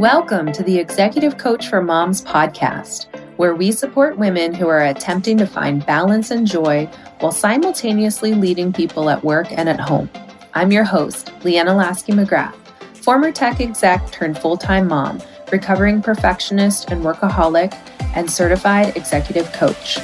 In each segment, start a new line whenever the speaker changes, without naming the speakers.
Welcome to the Executive Coach for Moms podcast, where we support women who are attempting to find balance and joy while simultaneously leading people at work and at home. I'm your host, Leanna McGrath, former tech exec turned full-time mom, recovering perfectionist and workaholic, and certified executive coach.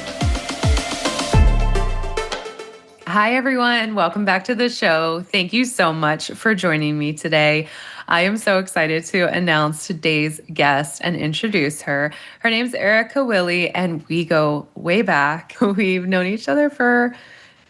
Hi, everyone. Welcome back to the show. Thank you so much for joining me today. I am so excited to announce today's guest and introduce her. Her name's Erica Willie, and we go way back. We've known each other for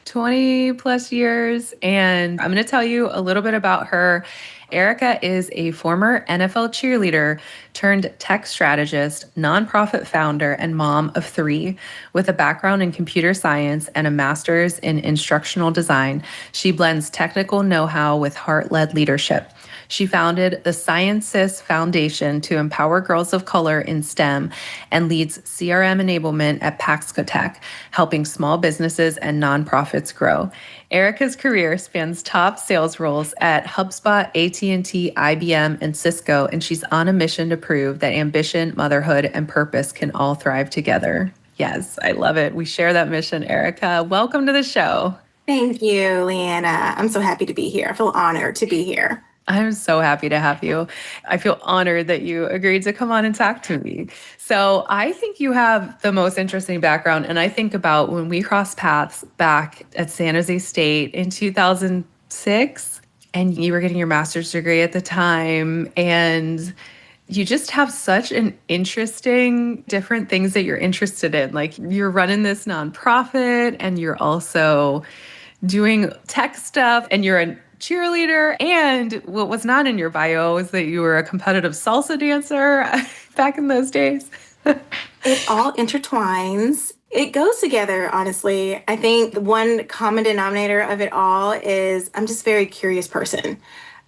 20 plus years, and I'm going to tell you a little bit about her. Erica is a former NFL cheerleader turned tech strategist, nonprofit founder, and mom of 3 with a background in computer science and a master's in instructional design. She blends technical know-how with heart-led leadership. She founded the Sciences Foundation to empower girls of color in STEM and leads CRM enablement at Paxcotech, helping small businesses and nonprofits grow. Erica's career spans top sales roles at HubSpot, AT&T, IBM, and Cisco, and she's on a mission to prove that ambition, motherhood, and purpose can all thrive together. Yes, I love it. We share that mission, Erica. Welcome to the show.
Thank you, Leanna. I'm so happy to be here. I feel honored to be here.
I'm so happy to have you. I feel honored that you agreed to come on and talk to me. So I think you have the most interesting background. And I think about when we crossed paths back at San Jose State in 2006, and you were getting your master's degree at the time. And you just have such an interesting, different things that you're interested in. Like you're running this nonprofit and you're also doing tech stuff and you're a cheerleader. And what was not in your bio is that you were a competitive salsa dancer back in those days.
It all intertwines. It goes together, honestly. I think the one common denominator of it all is I'm just a very curious person.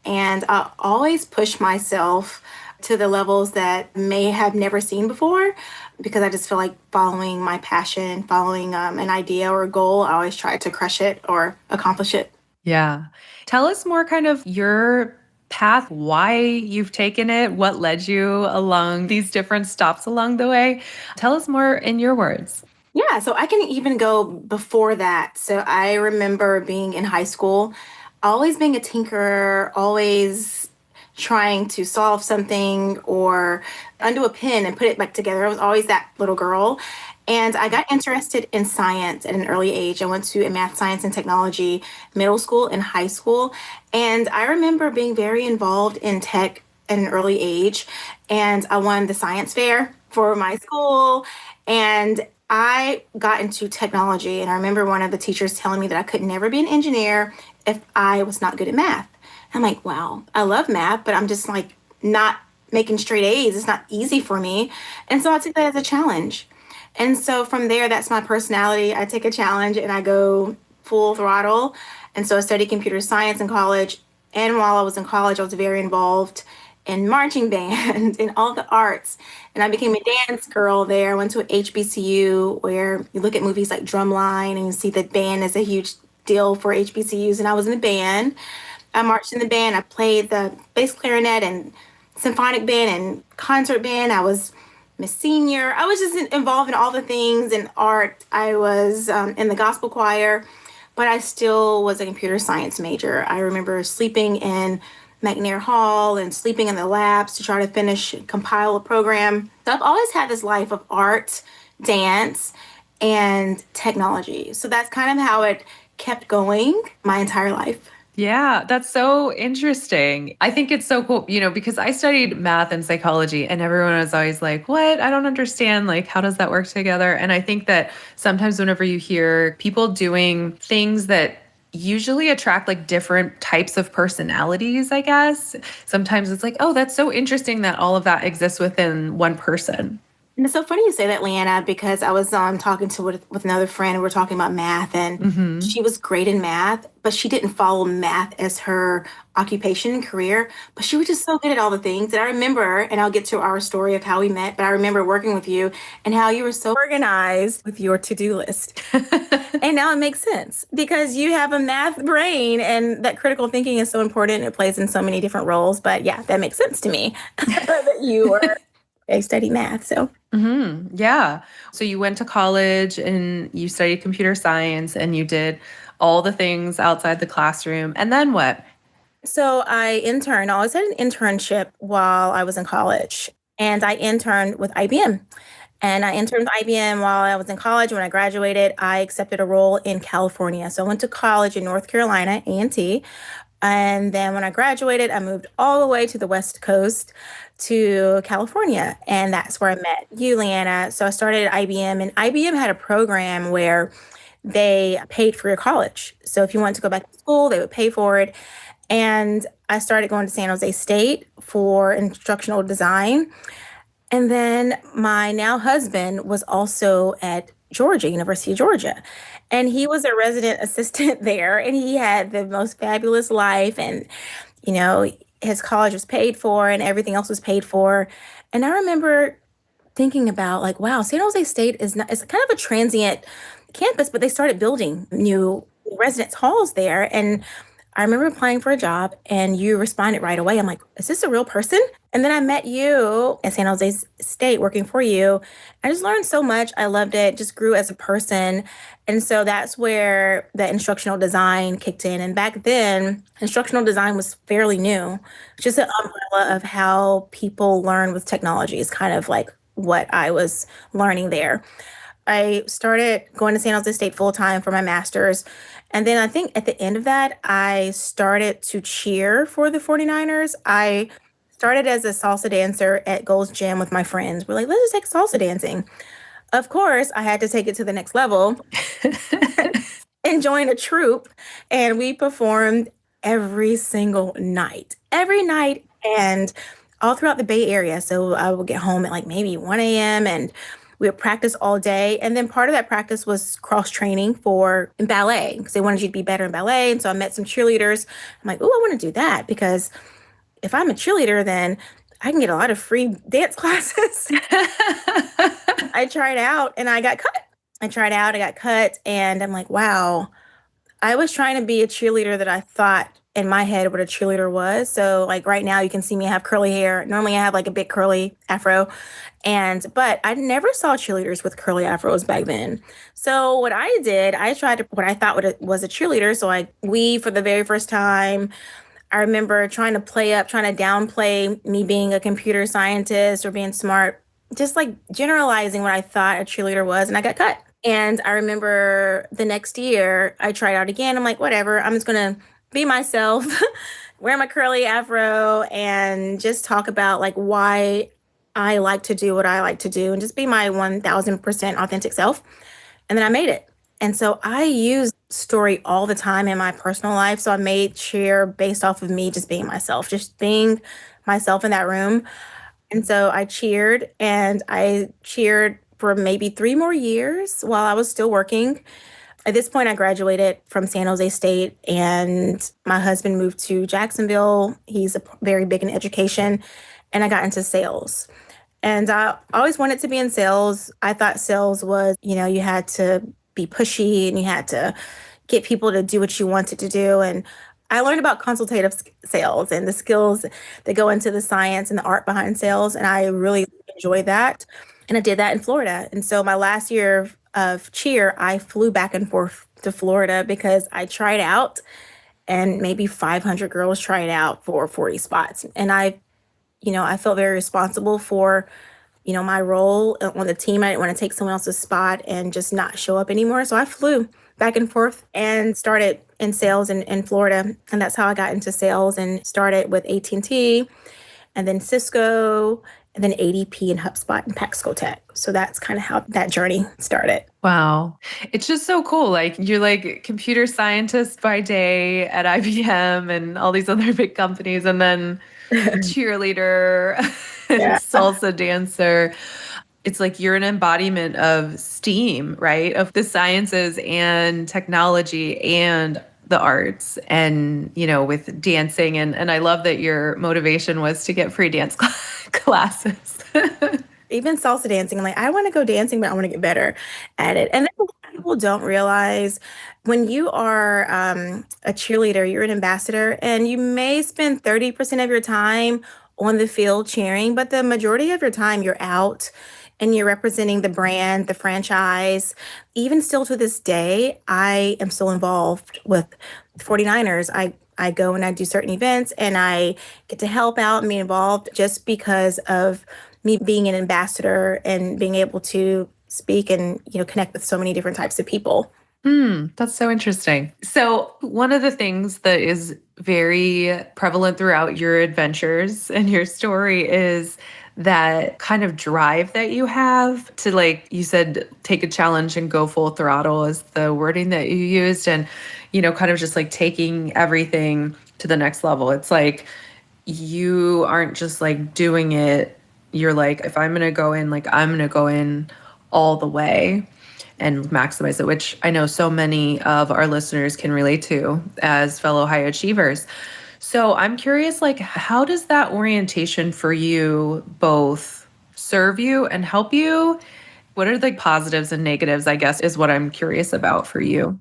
And I always push myself to the levels that may have never seen before, because I just feel like following my passion, following an idea or a goal, I always try to crush it or accomplish it.
Yeah. Tell us more kind of your path, why you've taken it, what led you along these different stops along the way. Tell us more in your words.
Yeah, so I can even go before that. So I remember being in high school, always being a tinkerer, always trying to solve something or undo a pen and put it back together. I was always that little girl. And I got interested in science at an early age. I went to a math, science, and technology middle school and high school. And I remember being very involved in tech at an early age. And I won the science fair for my school. And I got into technology. And I remember one of the teachers telling me that I could never be an engineer if I was not good at math. I'm like, wow, I love math, but I'm just like not making straight A's. It's not easy for me. And so I took that as a challenge. And so from there, that's my personality. I take a challenge and I go full throttle. And so I studied computer science in college. And while I was in college, I was very involved in marching band and all the arts. And I became a dance girl there. I went to an HBCU where you look at movies like Drumline and you see that band is a huge deal for HBCUs. And I was in the band. I marched in the band. I played the bass clarinet and symphonic band and concert band. I was Miss Senior. I was just involved in all the things in art. I was in the gospel choir, but I still was a computer science major. I remember sleeping in McNair Hall and sleeping in the labs to try to compile a program. So I've always had this life of art, dance, and technology. So that's kind of how it kept going my entire life.
Yeah, that's so interesting. I think it's so cool, because I studied math and psychology and everyone was always like, what? I don't understand. Like, how does that work together? And I think that sometimes whenever you hear people doing things that usually attract like different types of personalities, I guess, sometimes it's like, oh, that's so interesting that all of that exists within one person.
And it's so funny you say that, Leanna, because I was talking with another friend, and we were talking about math, and
Hmm.
she was great in math, but she didn't follow math as her occupation and career. But she was just so good at all the things. And I remember, and I'll get to our story of how we met, but I remember working with you and how you were so organized with your to-do list. And now it makes sense because you have a math brain, and that critical thinking is so important. It plays in so many different roles. But yeah, that makes sense to me that you were I study math. So
Yeah. So you went to college and you studied computer science and you did all the things outside the classroom. And then what?
I interned. I always had an internship while I was in college, and I interned with IBM. And I interned with IBM while I was in college. When I graduated, I accepted a role in California. So I went to college in North Carolina, A&T. And then when I graduated, I moved all the way to the West Coast to California. And that's where I met you, Leanna. So I started at IBM, and IBM had a program where they paid for your college. So if you wanted to go back to school, they would pay for it. And I started going to San Jose State for instructional design. And then my now husband was also at Georgia, University of Georgia. And he was a resident assistant there, and he had the most fabulous life. And, you know, his college was paid for and everything else was paid for. And I remember thinking about like, wow, San Jose State is not, it's kind of a transient campus, but they started building new residence halls there. And I remember applying for a job and you responded right away. I'm like, is this a real person? And then I met you at San Jose State working for you. I just learned so much. I loved it, just grew as a person. And so that's where the instructional design kicked in. And back then, instructional design was fairly new. It's just an umbrella of how people learn with technology is kind of like what I was learning there. I started going to San Jose State full time for my master's. And then I think at the end of that, I started to cheer for the 49ers. I started as a salsa dancer at Gold's Gym with my friends. We're like, let's just take salsa dancing. Of course, I had to take it to the next level and join a troupe. And we performed every night, and all throughout the Bay Area. So I would get home at like maybe 1 a.m. and we would practice all day. And then part of that practice was cross training for in ballet because they wanted you to be better in ballet. And so I met some cheerleaders. I'm like, oh, I want to do that because if I'm a cheerleader, then I can get a lot of free dance classes. I tried out and I got cut. I tried out, I got cut, and I'm like, wow, I was trying to be a cheerleader that I thought in my head what a cheerleader was. So like right now you can see me have curly hair. Normally I have like a big curly afro. But I never saw cheerleaders with curly afros back then. So what I did, I tried to what I thought was a cheerleader. So we for the very first time, I remember trying to play up, trying to downplay me being a computer scientist or being smart, just like generalizing what I thought a cheerleader was, and I got cut. And I remember the next year I tried out again. I'm like, whatever, I'm just gonna be myself, wear my curly afro, and just talk about like why I like to do what I like to do and just be my 1000% authentic self. And then I made it. And so I use story all the time in my personal life. So I made cheer based off of me just being myself, just being myself in that room. And so I cheered for maybe 3 more years while I was still working. At this point, I graduated from San Jose State and my husband moved to Jacksonville. He's very big in education, and I got into sales. And I always wanted to be in sales. I thought sales was, you had to be pushy and you had to get people to do what you wanted to do. And I learned about consultative sales and the skills that go into the science and the art behind sales. And I really enjoyed that. And I did that in Florida. And so my last year of cheer, I flew back and forth to Florida because I tried out and maybe 500 girls tried out for 40 spots. And I felt very responsible for, my role on the team. I didn't want to take someone else's spot and just not show up anymore. So I flew back and forth and started in sales in Florida. And that's how I got into sales and started with AT&T and then Cisco and then ADP and HubSpot and Paxco Tech. So that's kind of how that journey started.
Wow. It's just so cool. Like you're like computer scientist by day at IBM and all these other big companies, and then cheerleader,
Yeah.
salsa dancer. it's like you're an embodiment of STEAM, right? Of the sciences and technology and the arts and, with dancing. And I love that your motivation was to get free dance classes.
Even salsa dancing, I'm like, I want to go dancing, but I want to get better at it. And then a lot of people don't realize when you are a cheerleader, you're an ambassador, and you may spend 30% of your time on the field cheering, but the majority of your time you're out and you're representing the brand, the franchise. Even still to this day, I am still involved with 49ers. I go and I do certain events and I get to help out and be involved just because of me being an ambassador and being able to speak and connect with so many different types of people.
That's so interesting. So, one of the things that is very prevalent throughout your adventures and your story is that kind of drive that you have to, like you said, take a challenge and go full throttle is the wording that you used. And, kind of just like taking everything to the next level. It's like you aren't just like doing it. You're like, if I'm going to go in, like, I'm going to go in all the way and maximize it, which I know so many of our listeners can relate to as fellow high achievers. So I'm curious, like, how does that orientation for you both serve you and help you? What are the positives and negatives, I guess, is what I'm curious about for you.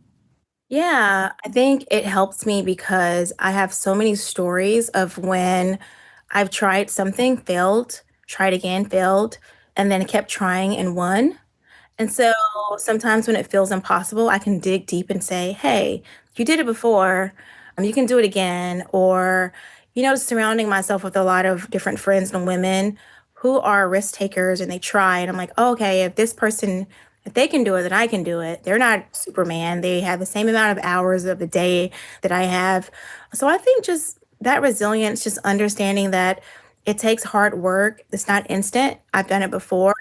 Yeah, I think it helps me because I have so many stories of when I've tried something, failed, tried again, failed, and then kept trying and won. And so sometimes when it feels impossible, I can dig deep and say, hey, you did it before, you can do it again. Or, surrounding myself with a lot of different friends and women who are risk takers and they try. And I'm like, oh, okay, if this person, if they can do it, then I can do it. They're not Superman. They have the same amount of hours of the day that I have. So I think just that resilience, just understanding that it takes hard work. It's not instant. I've done it before.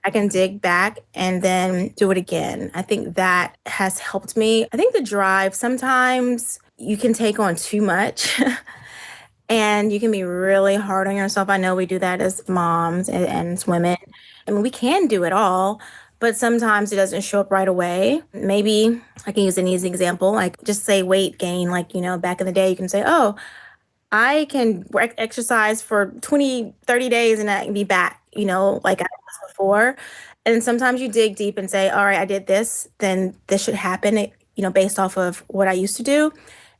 I can dig back and then do it again. I think that has helped me. I think the drive, sometimes you can take on too much and you can be really hard on yourself. I know we do that as moms and as women. I mean, we can do it all, but sometimes it doesn't show up right away. Maybe I can use an easy example, like just say weight gain. Like, back in the day, you can say, oh, I can exercise for 20, 30 days and I can be back, like I was before. And sometimes you dig deep and say, all right, I did this, then this should happen, based off of what I used to do.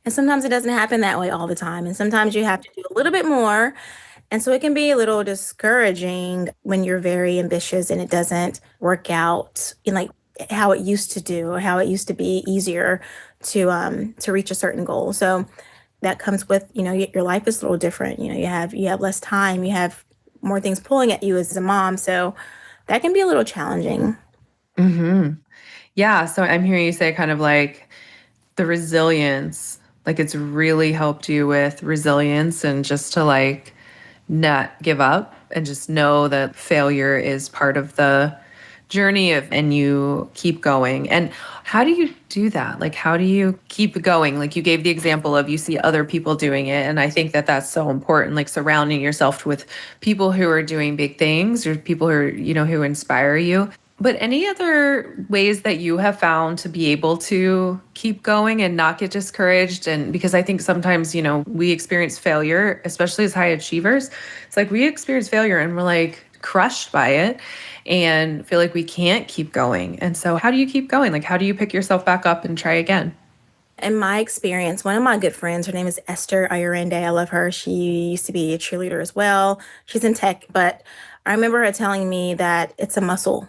And sometimes it doesn't happen that way all the time. And sometimes you have to do a little bit more. And so it can be a little discouraging when you're very ambitious and it doesn't work out in like how it used to do or how it used to be easier to reach a certain goal. So that comes with, your life is a little different. You have less time, you have more things pulling at you as a mom. So that can be a little challenging.
Hmm. Yeah. So I'm hearing you say kind of like the resilience, like it's really helped you with resilience and just to like not give up and just know that failure is part of the journey of and you keep going. And how do you do that? Like how do you keep going? Like you gave the example of you see other people doing it and I think that that's so important, like surrounding yourself with people who are doing big things or people who are, who inspire you. But any other ways that you have found to be able to keep going and not get discouraged? And because I think sometimes, we experience failure, especially as high achievers. It's like we experience failure and we're like crushed by it and feel like we can't keep going. And so, how do you keep going? Like, how do you pick yourself back up and try again?
In my experience, one of my good friends, her name is Esther Ayurende. I love her. She used to be a cheerleader as well. She's in tech, but I remember her telling me that it's a muscle.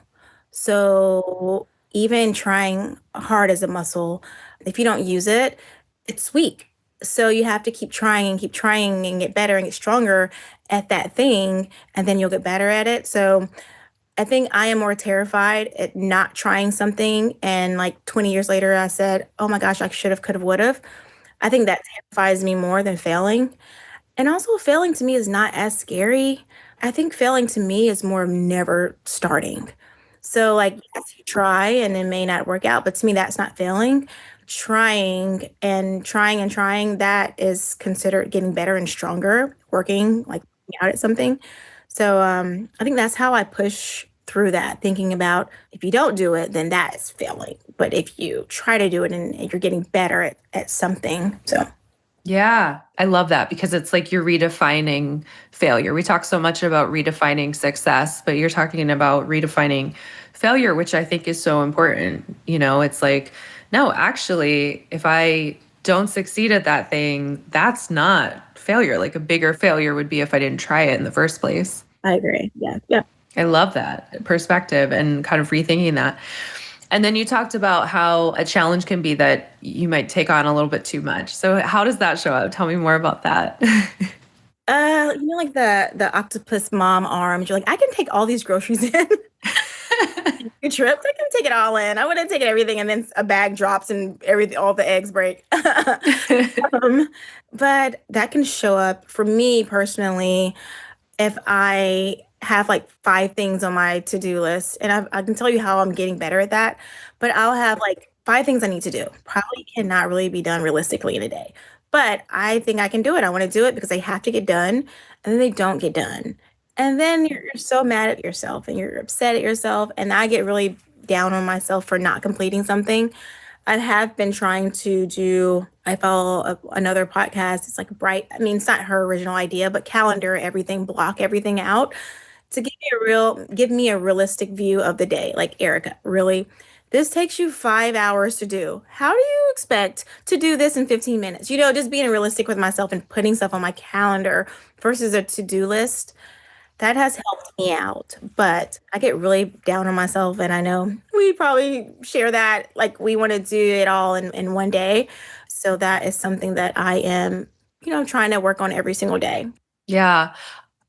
So even trying hard as a muscle, if you don't use it, it's weak. So you have to keep trying and get better and get stronger at that thing, and then you'll get better at it. So I think I am more terrified at not trying something. And like 20 years later, I said, oh my gosh, I should have, could have, would have. I think that terrifies me more than failing. And also, failing to me is not as scary. I think failing to me is more of never starting. So, like, yes, you try and it may not work out, but to me, that's not failing. Trying and trying and trying, that is considered getting better and stronger, working, like, out at something. So, I think that's how I push. through that, thinking about if you don't do it, then that is failing. But if you try to do it and you're getting better at something. So
Yeah, I love that because it's like you're redefining failure. We talk so much about redefining success, but you're talking about redefining failure, which I think is so important. It's like, no, actually, if I don't succeed at that thing, that's not failure. Like a bigger failure would be if I didn't try it in the first place.
I agree. Yeah. Yeah.
I love that perspective and kind of rethinking that. And then you talked about how a challenge can be that you might take on a little bit too much. So how does that show up? Tell me more about that.
Like the octopus mom arms. You're like, I can take all these groceries in. Two trips, I can take it all in. I would have taken everything, and then a bag drops and everything, all the eggs break. um, but that can show up for me personally if I have like five things on my to-do list, and I can tell you how I'm getting better at that, but I'll have like five things I need to do. Probably cannot really be done realistically in a day, but I think I can do it. I want to do it because they have to get done, and then they don't get done. And then you're so mad at yourself and you're upset at yourself. And I get really down on myself for not completing something. I have been trying to do, I follow another podcast. It's like Bright. I mean, it's not her original idea, but calendar everything, block everything out to give me a realistic view of the day. Like, Erica, really, this takes you 5 hours to do. How do you expect to do this in 15 minutes? Just being realistic with myself and putting stuff on my calendar versus a to-do list. That has helped me out, but I get really down on myself, and I know we probably share that. Like, we want to do it all in one day. So that is something that I am, trying to work on every single day.
Yeah.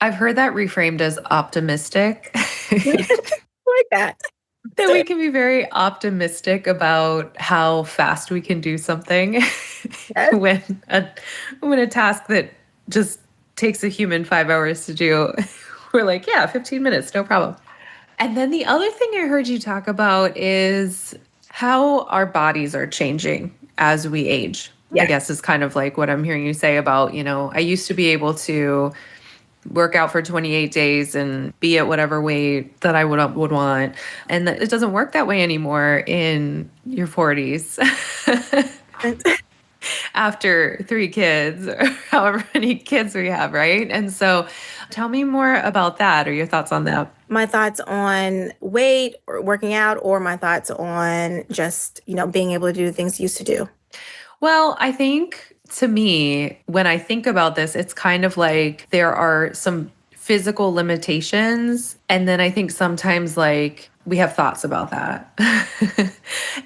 I've heard that reframed as optimistic.
Like that.
That we can be very optimistic about how fast we can do something
Yes.
when a task that just takes a human 5 hours to do, we're like, yeah, 15 minutes, no problem. And then the other thing I heard you talk about is how our bodies are changing as we age. I
Yeah.
guess is kind of like what I'm hearing you say about, I used to be able to work out for 28 days and be at whatever weight that I would want. And it doesn't work that way anymore in your 40s. After three kids or however many kids we have, right? And so tell me more about that or your thoughts on that.
My thoughts on weight or working out, or my thoughts on just, being able to do the things you used to do.
Well, I think to me, when I think about this, it's kind of like there are some physical limitations. And then I think sometimes like we have thoughts about that.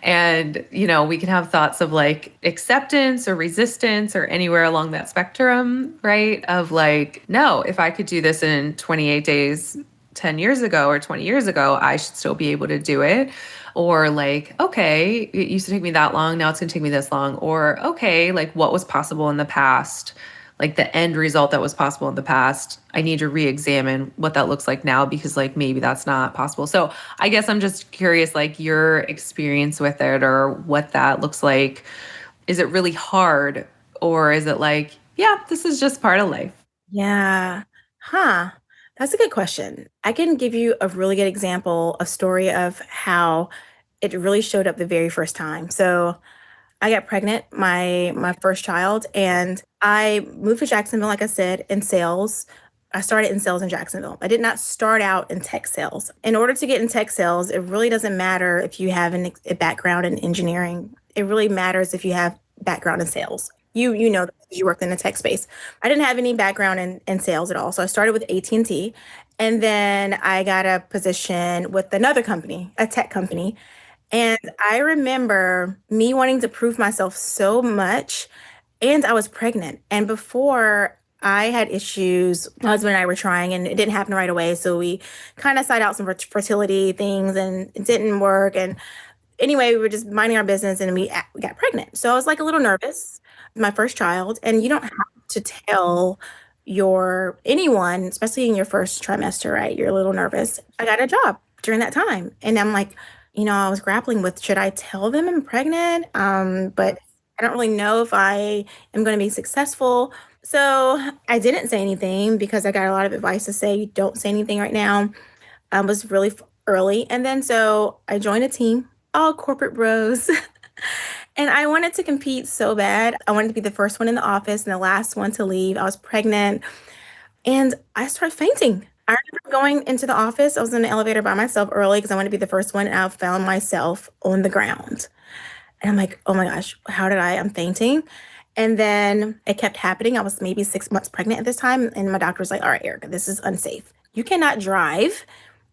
And, we can have thoughts of like acceptance or resistance or anywhere along that spectrum, right? Of like, no, if I could do this in 28 days, 10 years ago or 20 years ago, I should still be able to do it. Or like, okay, it used to take me that long. Now it's going to take me this long. Or, okay, like what was possible in the past, like the end result that was possible in the past. I need to re-examine what that looks like now because like maybe that's not possible. So I guess I'm just curious, like your experience with it or what that looks like. Is it really hard or is it like, yeah, this is just part of life?
Yeah. Huh. That's a good question. I can give you a really good example, a story of how it really showed up the very first time. So I got pregnant, my first child, and I moved to Jacksonville, like I said, in sales. I started in sales in Jacksonville. I did not start out in tech sales. In order to get in tech sales, it really doesn't matter if you have a background in engineering. It really matters if you have background in sales. You know that because you worked in the tech space. I didn't have any background in sales at all. So I started with AT&T, and then I got a position with another company, a tech company. And I remember me wanting to prove myself so much, and I was pregnant. And before I had issues, my husband and I were trying, and it didn't happen right away. So we kind of sought out some fertility things, and it didn't work. And anyway, we were just minding our business, and we got pregnant. So I was like a little nervous, my first child, and you don't have to tell anyone, especially in your first trimester, right? You're a little nervous. I got a job during that time, and I'm like, I was grappling with, should I tell them I'm pregnant? But I don't really know if I am going to be successful. So I didn't say anything because I got a lot of advice to say, don't say anything right now. I was really early. And then so I joined a team, all corporate bros. And I wanted to compete so bad. I wanted to be the first one in the office and the last one to leave. I was pregnant and I started fainting. I remember going into the office. I was in the elevator by myself early because I wanted to be the first one. And I found myself on the ground. And I'm like, oh my gosh, how did I'm fainting? And then it kept happening. I was maybe 6 months pregnant at this time. And my doctor was like, all right, Erica, this is unsafe. You cannot drive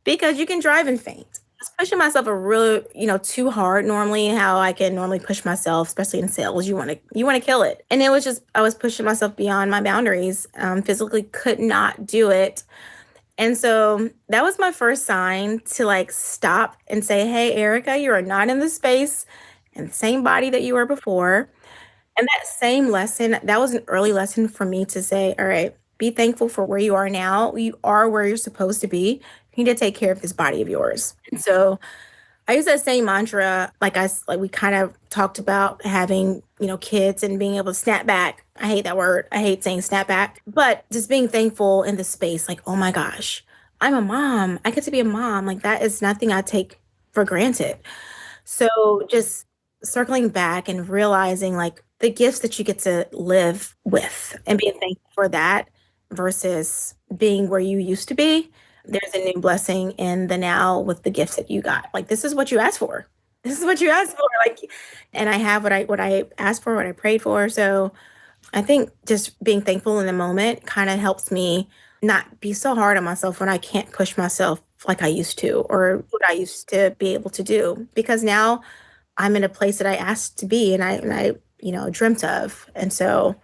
because you can drive and faint. I was pushing myself a really, too hard normally, how I can normally push myself, especially in sales. You want to kill it. And it was just, I was pushing myself beyond my boundaries. Physically could not do it. And so that was my first sign to like stop and say, hey, Erica, you are not in the space and the same body that you were before. And that same lesson, that was an early lesson for me to say, all right, be thankful for where you are now. You are where you're supposed to be. You need to take care of this body of yours. And so I use that same mantra, like we kind of talked about having, kids and being able to snap back. I hate that word. I hate saying snap back, but just being thankful in the space, like, oh my gosh, I'm a mom. I get to be a mom. Like that is nothing I take for granted. So just circling back and realizing like the gifts that you get to live with and being thankful for that versus being where you used to be. There's a new blessing in the now with the gifts that you got. Like this is what you asked for. This is what you asked for. Like, and I have what I asked for, what I prayed for. So I think just being thankful in the moment kind of helps me not be so hard on myself when I can't push myself like I used to or what I used to be able to do. Because now I'm in a place that I asked to be and I dreamt of. And so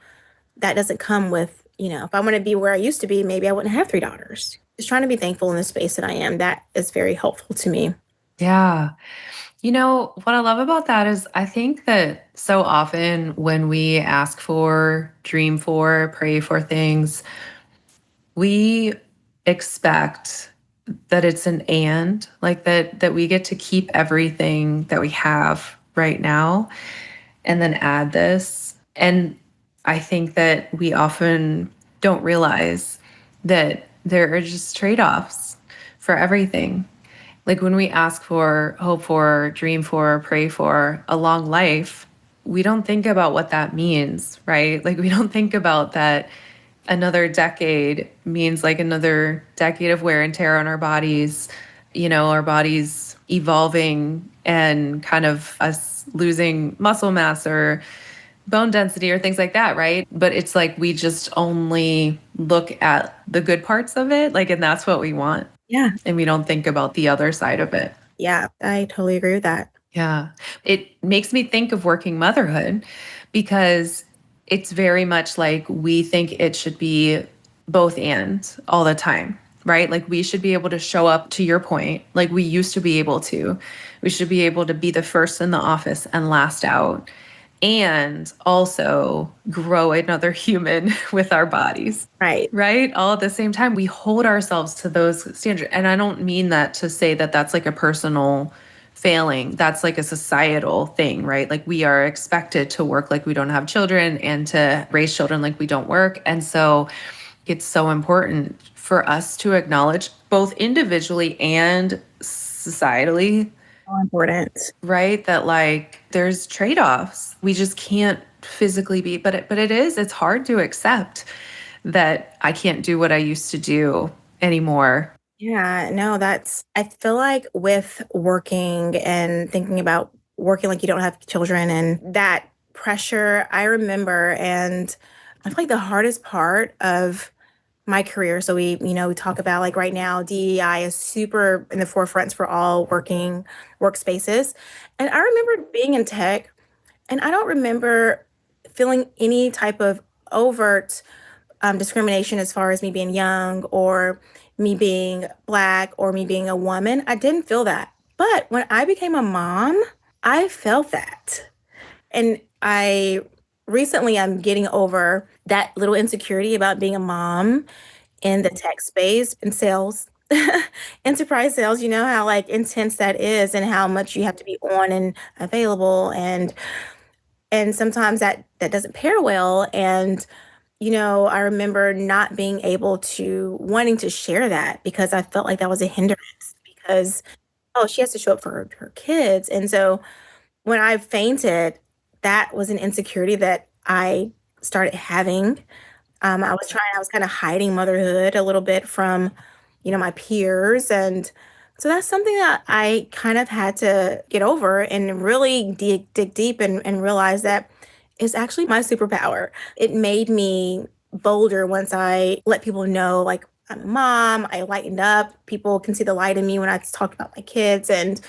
that doesn't come with, if I want to be where I used to be, maybe I wouldn't have three daughters. Just trying to be thankful in the space that I am. That is very helpful to me.
Yeah. What I love about that is I think that so often when we ask for, dream for, pray for things, we expect that it's an and, like that we get to keep everything that we have right now and then add this. And I think that we often don't realize that there are just trade-offs for everything. Like when we ask for, hope for, dream for, pray for a long life, we don't think about what that means, right? Like we don't think about that another decade means like another decade of wear and tear on our bodies, our bodies evolving and kind of us losing muscle mass or bone density or things like that, right? But it's like we just only look at the good parts of it, like, and that's what we want.
Yeah.
And we don't think about the other side of it.
Yeah. I totally agree with that.
Yeah. It makes me think of working motherhood because it's very much like we think it should be both and all the time, right? Like we should be able to show up to your point, like we used to be able to. We should be able to be the first in the office and last out and also grow another human with our bodies.
Right.
Right. All at the same time, we hold ourselves to those standards. And I don't mean that to say that that's like a personal failing. That's like a societal thing, right? Like we are expected to work like we don't have children and to raise children like we don't work. And so it's so important for us to acknowledge both individually and societally,
So important.
right? That like there's trade-offs. We just can't physically be, it's hard to accept that I can't do what I used to do anymore.
Yeah, no, I feel like with working and thinking about working like you don't have children and that pressure, I remember, and I feel like the hardest part of my career. So we talk about like right now, DEI is super in the forefront for all working workspaces. And I remember being in tech and I don't remember feeling any type of overt discrimination as far as me being young or me being Black or me being a woman. I didn't feel that. But when I became a mom, I felt that. And I'm getting over that little insecurity about being a mom in the tech space and sales. Enterprise sales, you know how like intense that is and how much you have to be on and available and sometimes that doesn't pair well. And I remember not being able to wanting to share that because I felt like that was a hindrance. because, oh, she has to show up for her kids. And so when I fainted, that was an insecurity that I started having. I was kind of hiding motherhood a little bit from, my peers. And so that's something that I kind of had to get over and really dig deep and realize that it's actually my superpower. It made me bolder once I let people know, like, I'm a mom, I lightened up. People can see the light in me when I talk about my kids. And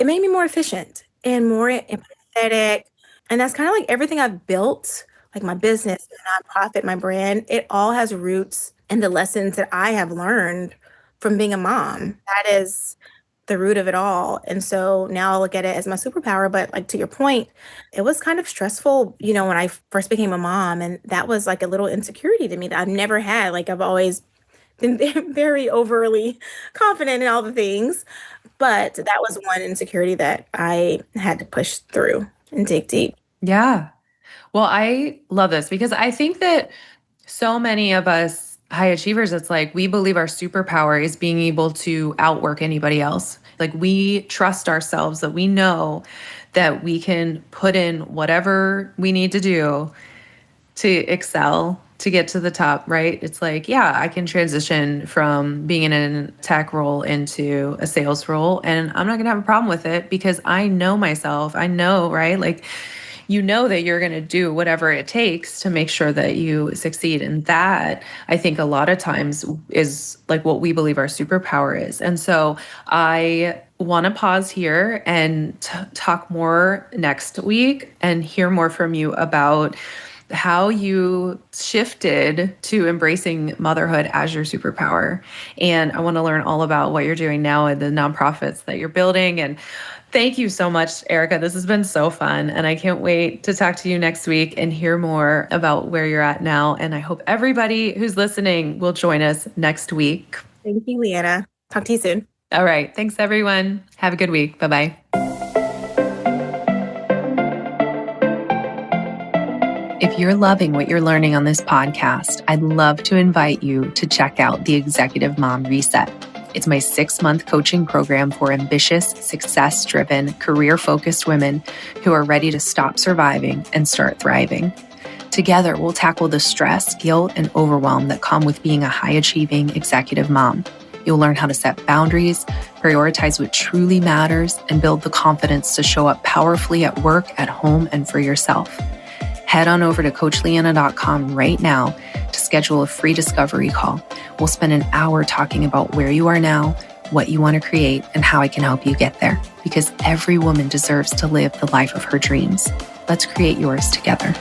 it made me more efficient and more empathetic. And that's kind of like everything I've built, like my business, my nonprofit, my brand, it all has roots in the lessons that I have learned from being a mom. That is the root of it all. And so now I look at it as my superpower. But like to your point, it was kind of stressful, when I first became a mom. And that was like a little insecurity to me that I've never had. Like I've always been very overly confident in all the things. But that was one insecurity that I had to push through and dig deep.
Yeah. Well, I love this because I think that so many of us high achievers, it's like we believe our superpower is being able to outwork anybody else. Like we trust ourselves that we know that we can put in whatever we need to do to excel, to get to the top, right? It's like, yeah, I can transition from being in a tech role into a sales role, and I'm not going to have a problem with it because I know myself. I know, right? Like, that you're going to do whatever it takes to make sure that you succeed. And that, I think, a lot of times is like what we believe our superpower is. And so I want to pause here and talk more next week and hear more from you about how you shifted to embracing motherhood as your superpower. And I want to learn all about what you're doing now and the nonprofits that you're building. And thank you so much, Erica. This has been so fun. And I can't wait to talk to you next week and hear more about where you're at now. And I hope everybody who's listening will join us next week.
Thank you, Leanna. Talk to you soon.
All right. Thanks, everyone. Have a good week. Bye-bye. If you're loving what you're learning on this podcast, I'd love to invite you to check out the Executive Mom Reset. It's my 6-month coaching program for ambitious, success-driven, career-focused women who are ready to stop surviving and start thriving. Together, we'll tackle the stress, guilt, and overwhelm that come with being a high-achieving executive mom. You'll learn how to set boundaries, prioritize what truly matters, and build the confidence to show up powerfully at work, at home, and for yourself. Head on over to coachleanna.com right now to schedule a free discovery call. We'll spend an hour talking about where you are now, what you want to create, and how I can help you get there. Because every woman deserves to live the life of her dreams. Let's create yours together.